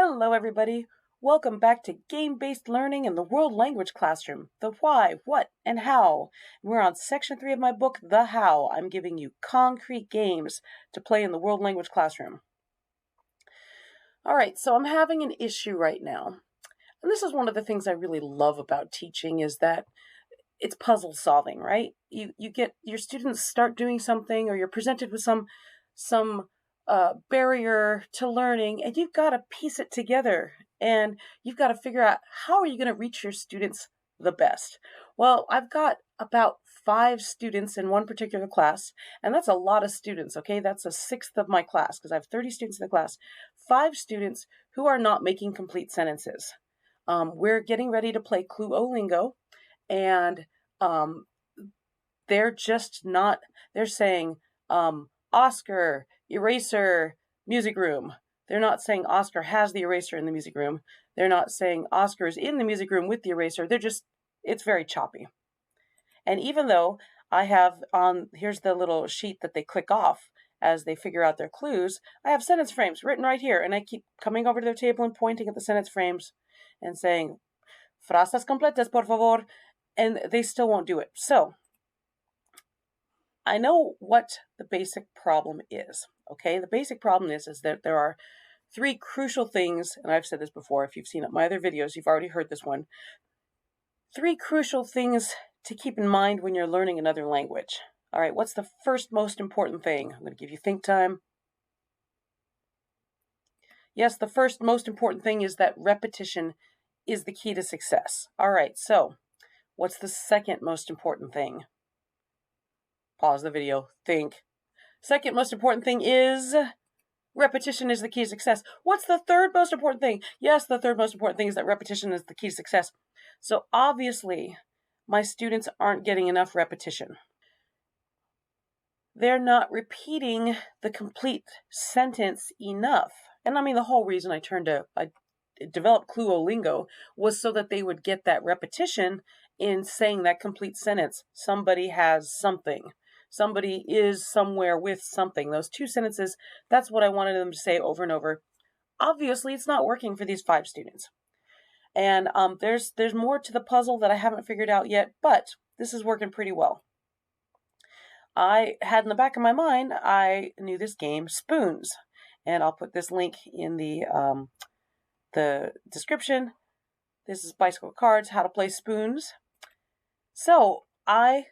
Hello, everybody. Welcome back to Game-Based Learning in the World Language Classroom. The why, what, and how. We're on section 3 of my book, The How. I'm giving you concrete games to play in the World Language Classroom. All right, so I'm having an issue right now. And this is one of the things I really love about teaching is that it's puzzle solving, right? You get your students start doing something or you're presented with some barrier to learning, and you've got to piece it together, and you've got to figure out how are you going to reach your students the best. Well, I've got about 5 students in one particular class, and that's a lot of students, okay? That's a sixth of my class because I have 30 students in the class. 5 students who are not making complete sentences. We're getting ready to play Clueolingo, and they're just not, they're saying Oscar, eraser, music room. They're not saying Oscar has the eraser in the music room. They're not saying Oscar is in the music room with the eraser. It's very choppy. And even though I have here's the little sheet that they click off as they figure out their clues, I have sentence frames written right here, and I keep coming over to their table and pointing at the sentence frames and saying, frases completas, por favor, and they still won't do it. So I know what the basic problem is, okay? The basic problem is that there are 3 crucial things, and I've said this before. If you've seen my other videos, you've already heard this one. 3 crucial things to keep in mind when you're learning another language. All right, what's the first most important thing? I'm going to give you think time. Yes, the first most important thing is that repetition is the key to success. All right, so what's the second most important thing? Pause the video, think. Second most important thing is repetition is the key to success. What's the third most important thing? Yes, the third most important thing is that repetition is the key to success. So obviously, my students aren't getting enough repetition. They're not repeating the complete sentence enough. And I mean, the whole reason I developed Clueolingo was so that they would get that repetition in saying that complete sentence. Somebody has something. Somebody is somewhere with something. Those 2 sentences, that's what I wanted them to say over and over. Obviously, it's not working for these 5 students. And there's more to the puzzle that I haven't figured out yet, but this is working pretty well. I had in the back of my mind, I knew this game, Spoons. And I'll put this link in the description. This is Bicycle Cards, How to Play Spoons. So I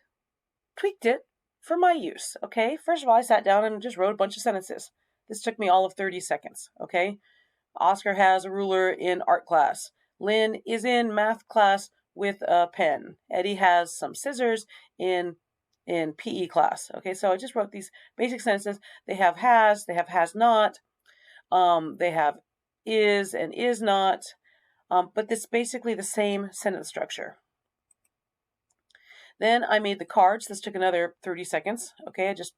tweaked it for my use, okay? First of all, I sat down and just wrote a bunch of sentences. This took me all of 30 seconds, okay? Oscar has a ruler in art class. Lynn is in math class with a pen. Eddie has some scissors in PE class. Okay, so I just wrote these basic sentences. They have has not. They have is and is not. But this is basically the same sentence structure. Then I made the cards. This took another 30 seconds. Okay, I just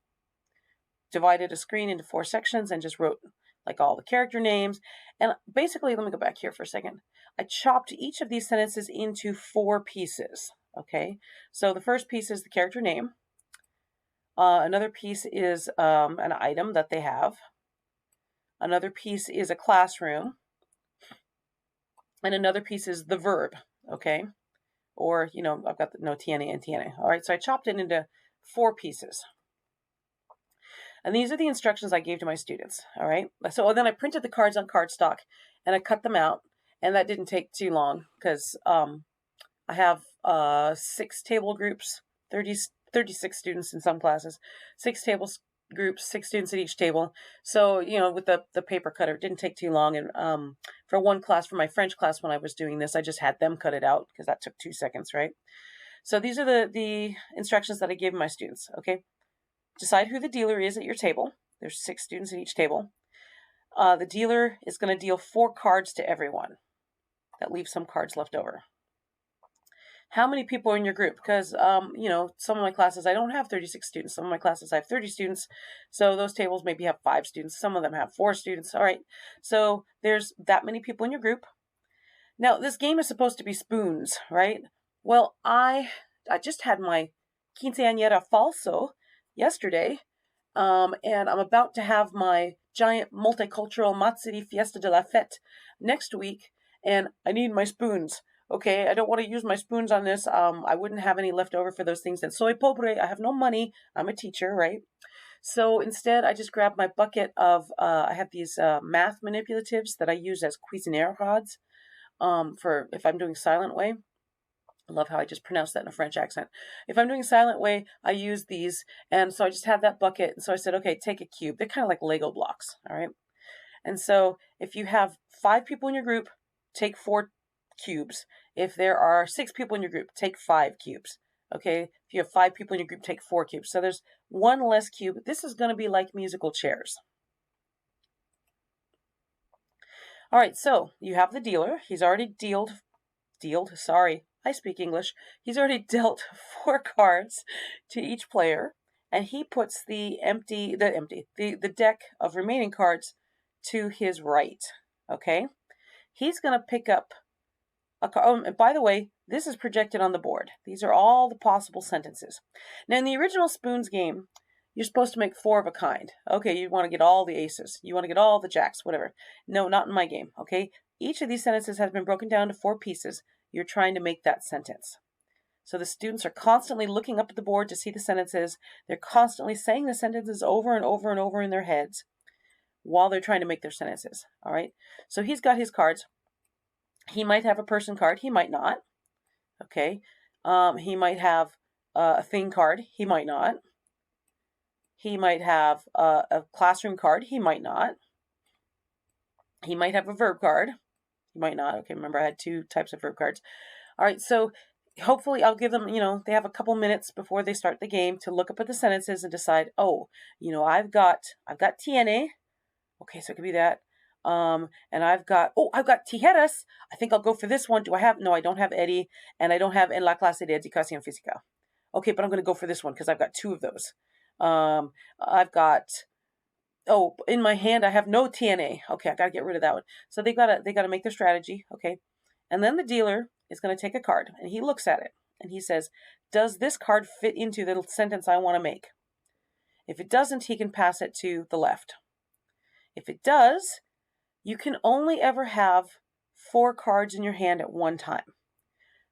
divided a screen into 4 sections and just wrote like all the character names. And basically, let me go back here for a second. I chopped each of these sentences into 4 pieces. Okay, so the first piece is the character name. Another piece is an item that they have. Another piece is a classroom. And another piece is the verb, okay? Or, I've got no tiene and tiene. All right, so I chopped it into 4 pieces. And these are the instructions I gave to my students, all right? So then I printed the cards on cardstock, and I cut them out, and that didn't take too long because I have 6 table groups, 36 students in some classes, 6 table groups, 6 students at each table. So, with the paper cutter, it didn't take too long. And for one class, for my French class, when I was doing this, I just had them cut it out because that took 2 seconds, right? So these are the instructions that I gave my students, okay? Decide who the dealer is at your table. There's 6 students at each table. The dealer is going to deal 4 cards to everyone. That leaves some cards left over. How many people are in your group? Because, some of my classes, I don't have 36 students. Some of my classes, I have 30 students. So those tables maybe have 5 students. Some of them have 4 students. All right. So there's that many people in your group. Now, this game is supposed to be spoons, right? Well, I just had my quinceañera falso yesterday. And I'm about to have my giant multicultural Matsuri Fiesta de la Fête next week, and I need my spoons. Okay, I don't want to use my spoons on this. I wouldn't have any left over for those things. And soy pobre, I have no money. I'm a teacher, right? So instead, I just grabbed my bucket of, I have these math manipulatives that I use as Cuisinière rods for if I'm doing silent way. I love how I just pronounced that in a French accent. If I'm doing silent way, I use these. And so I just have that bucket. And so I said, okay, take a cube. They're kind of like Lego blocks, all right? And so if you have 5 people in your group, take 4 cubes. If there are 6 people in your group, take 5 cubes. Okay, if you have 5 people in your group, take 4 cubes. So there's 1 less cube. This is going to be like musical chairs. All right, so you have the dealer. He's already dealt, sorry, I speak English. He's already dealt 4 cards to each player, and he puts the deck of remaining cards to his right. Okay, he's going to pick up a card. Oh, and by the way, this is projected on the board. These are all the possible sentences. Now, in the original Spoons game, you're supposed to make 4 of a kind. Okay, you want to get all the aces. You want to get all the jacks, whatever. No, not in my game, okay? Each of these sentences has been broken down to 4 pieces. You're trying to make that sentence. So the students are constantly looking up at the board to see the sentences. They're constantly saying the sentences over and over and over in their heads while they're trying to make their sentences, all right? So he's got his cards. He might have a person card. He might not. Okay. He might have a thing card. He might not. He might have a classroom card. He might not. He might have a verb card. He might not. Okay, remember I had 2 types of verb cards. All right, so hopefully I'll give them, they have a couple minutes before they start the game to look up at the sentences and decide, oh, I've got tiene. Okay, so it could be that. And I've got tijeras. I think I'll go for this one. No, I don't have Eddie, and I don't have en la clase de educación física. Okay, but I'm going to go for this one because I've got 2 of those. I've got, in my hand I have no TNA. Okay, I got to get rid of that one. So they got to make their strategy. Okay, and then the dealer is going to take a card and he looks at it and he says, does this card fit into the sentence I want to make? If it doesn't, he can pass it to the left. If it does, you can only ever have 4 cards in your hand at one time.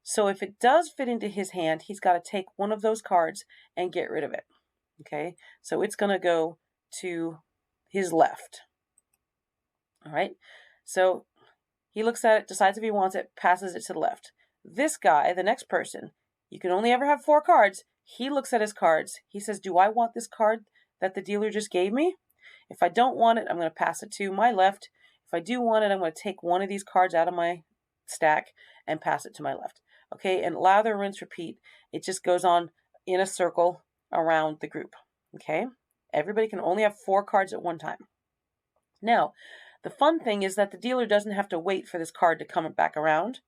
So if it does fit into his hand, he's got to take one of those cards and get rid of it. Okay, so it's going to go to his left. All right, so he looks at it, decides if he wants it, passes it to the left. This guy, the next person, you can only ever have 4 cards. He looks at his cards. He says, do I want this card that the dealer just gave me? If I don't want it, I'm going to pass it to my left. If I do want it, I'm going to take one of these cards out of my stack and pass it to my left. Okay, and lather, rinse, repeat. It just goes on in a circle around the group. Okay, everybody can only have 4 cards at one time. Now, the fun thing is that the dealer doesn't have to wait for this card to come back around.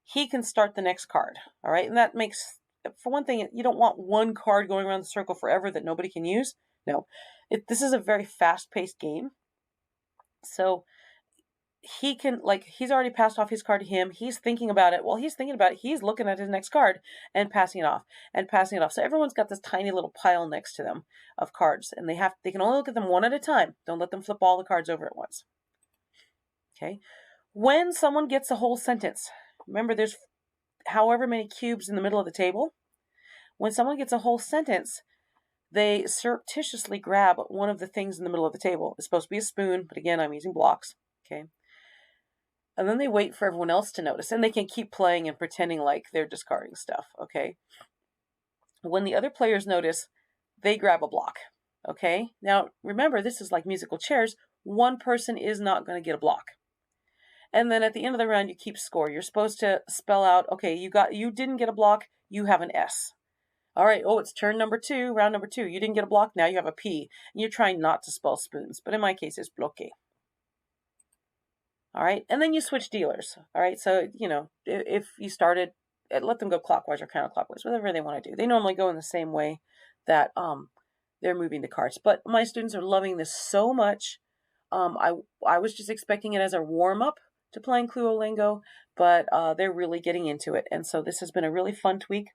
He can start the next card. All right, and that makes, for one thing, you don't want one card going around the circle forever that nobody can use. No, this is a very fast-paced game. So he can, he's already passed off his card to him. He's thinking about it. While he's thinking about it, he's looking at his next card and passing it off and passing it off. So everyone's got this tiny little pile next to them of cards, and they can only look at them one at a time. Don't let them flip all the cards over at once. Okay. When someone gets a whole sentence, remember there's however many cubes in the middle of the table. When someone gets a whole sentence, they surreptitiously grab one of the things in the middle of the table. It's supposed to be a spoon, but again, I'm using blocks. Okay. And then they wait for everyone else to notice, and they can keep playing and pretending like they're discarding stuff. Okay. When the other players notice, they grab a block. Okay. Now, remember, this is like musical chairs. One person is not going to get a block. And then at the end of the round, you keep score. You're supposed to spell out, okay, you didn't get a block, you have an S. All right, it's turn number 2, round number 2. You didn't get a block, now you have a P. And you're trying not to spell spoons, but in my case, it's bloque. All right, and then you switch dealers. All right, so, if you started, let them go clockwise or counterclockwise, whatever they want to do. They normally go in the same way that they're moving the cards. But my students are loving this so much. I was just expecting it as a warm-up to playing Clueolingo, but they're really getting into it. And so this has been a really fun tweak.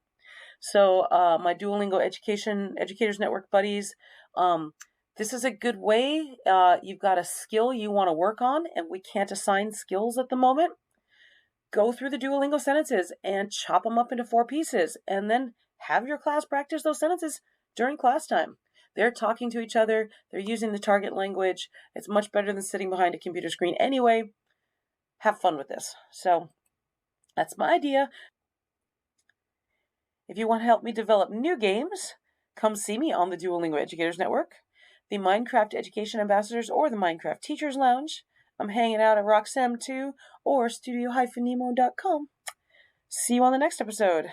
So my Duolingo Educators Network buddies, This is a good way. You've got a skill you want to work on, and we can't assign skills at the moment. Go through the Duolingo sentences and chop them up into 4 pieces, and then have your class practice those sentences during class time. They're talking to each other. They're using the target language. It's much better than sitting behind a computer screen anyway. Have fun with this. So that's my idea. If you want to help me develop new games, come see me on the Duolingo Educators Network, the Minecraft Education Ambassadors, or the Minecraft Teachers Lounge. I'm hanging out at Roxem too, or studio-nemo.com. See you on the next episode.